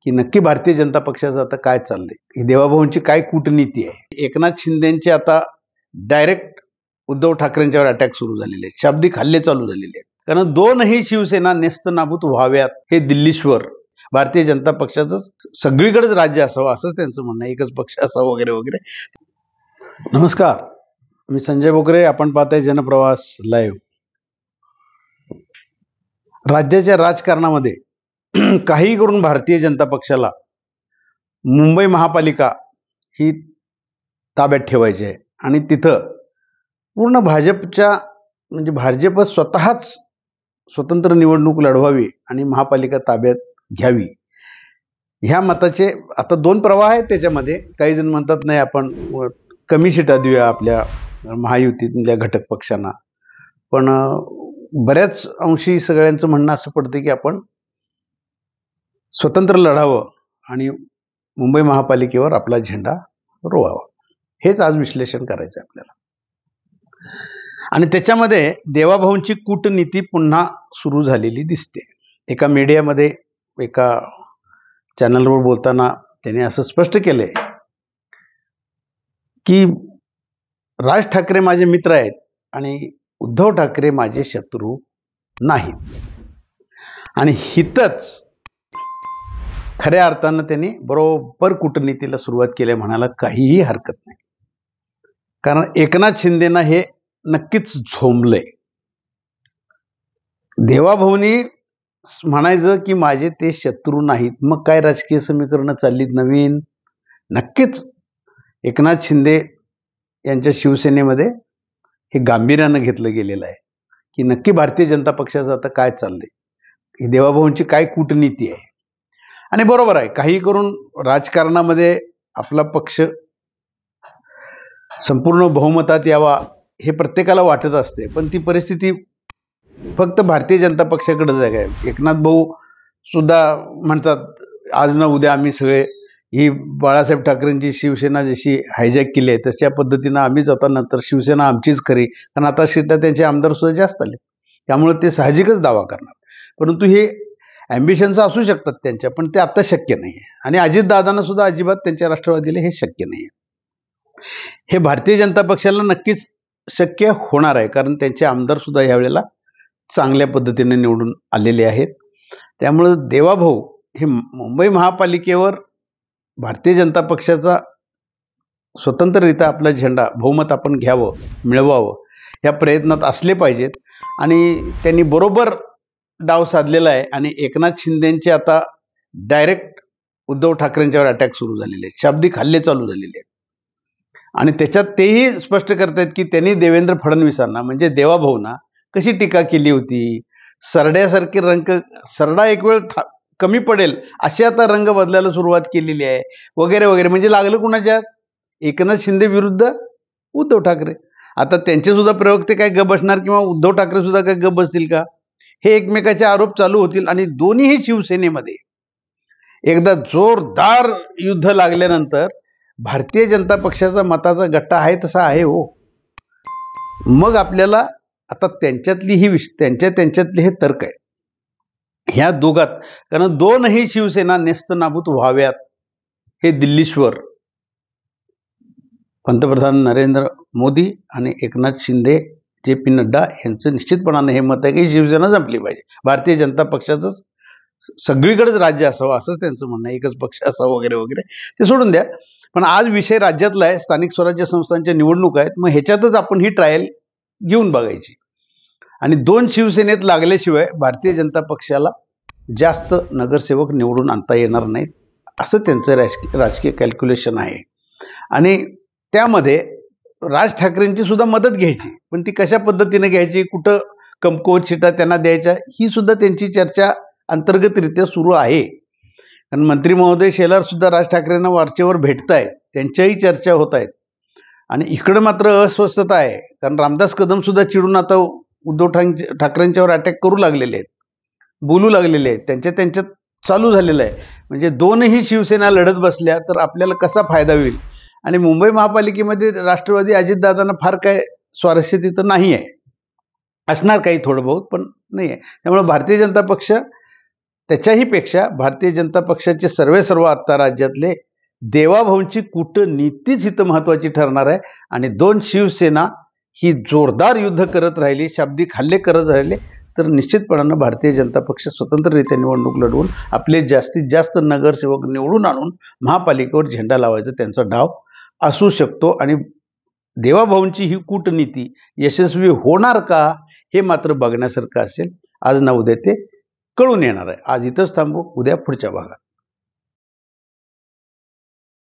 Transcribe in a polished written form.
की नक्की भारतीय जनता पक्षाचं आता काय चाललंय, ही देवाभाऊंची काय कूटनीती आहे. एकनाथ शिंदेचे आता डायरेक्ट उद्धव ठाकरेंच्यावर अटॅक सुरू झालेले आहेत, शाब्दिक हल्ले चालू झालेले आहेत. कारण दोनही शिवसेना नेस्तनाबूत व्हाव्यात हे दिल्लीश्वर भारतीय जनता पक्षाचं सगळीकडेच राज्य असावं असंच त्यांचं म्हणणं आहे, एकच पक्ष असावं वगैरे वगैरे. नमस्कार, मी संजय बोगरे, आपण पाहताय जनप्रवास लाईव्ह. राज्याच्या राजकारणामध्ये काही करून भारतीय जनता पक्षाला मुंबई महापालिका ही ताब्यात ठेवायची आहे आणि तिथं पूर्ण भाजपच्या म्हणजे भाजप स्वतःच स्वतंत्र निवडणूक लढवावी आणि महापालिका ताब्यात घ्यावी ह्या मताचे आता दोन प्रवाह आहेत त्याच्यामध्ये. काही जण म्हणतात नाही आपण कमी सीटा देऊया आपल्या महायुतीतल्या घटक पक्षांना, पण बऱ्याच अंशी सगळ्यांचं म्हणणं असं पडतं की आपण स्वतंत्र लढावं आणि मुंबई महापालिकेवर आपला झेंडा रोवावा. हेच आज विश्लेषण करायचं आहे आपल्याला. आणि त्याच्यामध्ये देवाभाऊंची कूटनीती पुन्हा सुरू झालेली दिसते. एका मीडियामध्ये एका चॅनलवर बोलताना त्याने असं स्पष्ट केलंय की राज ठाकरे माझे मित्र आहेत आणि उद्धव ठाकरे माझे शत्रू नाहीत. आणि हितच खऱ्या अर्थानं त्यांनी बरोबर कूटनीतीला सुरुवात केली म्हणायला काहीही हरकत नाही. कारण एकनाथ शिंदेना हे नक्कीच झोंबलंय. देवाभाऊनी म्हणायचं की माझे ते शत्रू नाहीत, मग काय राजकीय समीकरणं चाललीत नवीन. नक्कीच एकनाथ शिंदे यांच्या शिवसेनेमध्ये हे गांभीर्यानं घेतलं गेलेलं आहे की नक्की भारतीय जनता पक्षाचं आता काय चाललंय, ही देवाभाऊंची काय कूटनीती आहे. आणि बरोबर आहे, काही करून राजकारणामध्ये आपला पक्ष संपूर्ण बहुमतात यावा हे प्रत्येकाला वाटत असते, पण ती परिस्थिती फक्त भारतीय जनता पक्षाकडेच आहे. एकनाथ भाऊ सुद्धा म्हणतात आज ना उद्या आम्ही सगळे ही बाळासाहेब ठाकरेंची शिवसेना जशी हायजॅक केली आहे तशा पद्धतीनं आम्हीच आता नंतर शिवसेना आमचीच खरी, कारण आता सीटा त्यांचे आमदार सुद्धा जास्त आले त्यामुळे ते साहजिकच दावा करणार. परंतु हे ॲम्बिशन्स असू शकतात त्यांच्या, पण ते आता शक्य नाही आहे. आणि अजितदादांना सुद्धा अजिबात त्यांच्या राष्ट्रवादीला हे शक्य नाही आहे. हे भारतीय जनता पक्षाला नक्कीच शक्य होणार आहे, कारण त्यांचे आमदार सुद्धा यावेळेला चांगल्या पद्धतीने निवडून आलेले आहेत. त्यामुळं देवाभाऊ हे मुंबई महापालिकेवर भारतीय जनता पक्षाचा स्वतंत्ररित्या आपला झेंडा बहुमत आपण घ्यावं, मिळवावं या प्रयत्नात असले पाहिजेत. आणि त्यांनी बरोबर डाव साधलेला आहे. आणि एकनाथ शिंदेचे आता डायरेक्ट उद्धव ठाकरेंच्यावर अटॅक सुरू झालेले आहेत, शाब्दिक हल्ले चालू झालेले आहेत. आणि त्याच्यात तेही स्पष्ट करतायत की त्यांनी देवेंद्र फडणवीसांना म्हणजे देवाभाऊंना कशी टीका केली होती. सरड्यासारखे रंग, सरडा एक वेळ कमी पडेल अशी आता रंग बदलायला सुरुवात केलेली आहे वगैरे वगैरे. म्हणजे लागलं कुणाच्या, एकनाथ शिंदे विरुद्ध उद्धव ठाकरे. आता त्यांचे सुद्धा प्रवक्ते काय गप बसणार किंवा उद्धव ठाकरे सुद्धा काय गप बसतील का, हे एकमेकाचे आरोप चालू होतील. आणि दोन्ही शिवसेनेमध्ये एकदा जोरदार युद्ध लागल्यानंतर भारतीय जनता पक्षाचा मताचा गट्टा आहे तसा आहे हो. मग आपल्याला आता त्यांच्यातली हे तर्क आहे ह्या दोघात. कारण दोनही शिवसेना नेस्तनाबूत व्हाव्यात हे दिल्लीश्वर पंतप्रधान नरेंद्र मोदी आणि एकनाथ शिंदे, जे.पी. नड्डा यांचं निश्चितपणाने हे मत आहे की शिवसेना संपली पाहिजे, भारतीय जनता पक्षाचं सगळीकडेच राज्य असावं असंच त्यांचं म्हणणं आहे, एकच पक्ष असावं वगैरे वगैरे. ते सोडून द्या, पण आज विषय राज्यातला आहे, स्थानिक स्वराज्य संस्थांच्या निवडणूक आहेत. मग ह्याच्यातच आपण ही ट्रायल घेऊन बघायची. आणि दोन शिवसेनेत लागल्याशिवाय भारतीय जनता पक्षाला जास्त नगरसेवक निवडून आणता येणार नाहीत असं त्यांचं राजकीय कॅल्क्युलेशन आहे. आणि त्यामध्ये राज ठाकरेंची सुद्धा मदत घ्यायची, पण ती कशा पद्धतीने घ्यायची, कुठं कमकुवत सीटा त्यांना द्यायच्या, ही सुद्धा त्यांची चर्चा अंतर्गतरित्या सुरू आहे. कारण मंत्री महोदय शेलार सुद्धा राज ठाकरेंना वरचेवर भेटत आहेत, त्यांच्याही चर्चा होत आहेत. आणि इकडं मात्र अस्वस्थता आहे, कारण रामदास कदम सुद्धा चिडून आता उद्धव ठाकरेंच्यावर अटॅक करू लागलेले आहेत, बोलू लागलेले आहेत, त्यांच्यात चालू झालेलं आहे. म्हणजे दोनही शिवसेना लढत बसल्या तर आपल्याला कसा फायदा होईल. आणि मुंबई महापालिकेमध्ये राष्ट्रवादी अजितदादांना फार काय स्वारस्य तिथं नाही आहे, असणार काही थोडं बहुत पण नाही आहे. त्यामुळे भारतीय जनता पक्ष त्याच्याही पेक्षा भारतीय जनता पक्षाचे सर्व आत्ता राज्यातले देवाभाऊंची कूटनीतीच इथं महत्त्वाची ठरणार आहे. आणि 2 शिवसेना ही जोरदार युद्ध करत राहिली, शाब्दिक हल्ले करत राहिले, तर निश्चितपणानं भारतीय जनता पक्ष स्वतंत्ररित्या निवडणूक लढवून आपले जास्तीत जास्त नगरसेवक निवडून आणून महापालिकेवर झेंडा लावायचा त्यांचा डाव असू शकतो. आणि देवाभाऊंची ही कूटनीती यशस्वी होणार का हे मात्र बघण्यासारखं असेल. आज ना उद्या ते कळून येणार आहे. आज इथंच थांबू, उद्या पुढच्या भागात.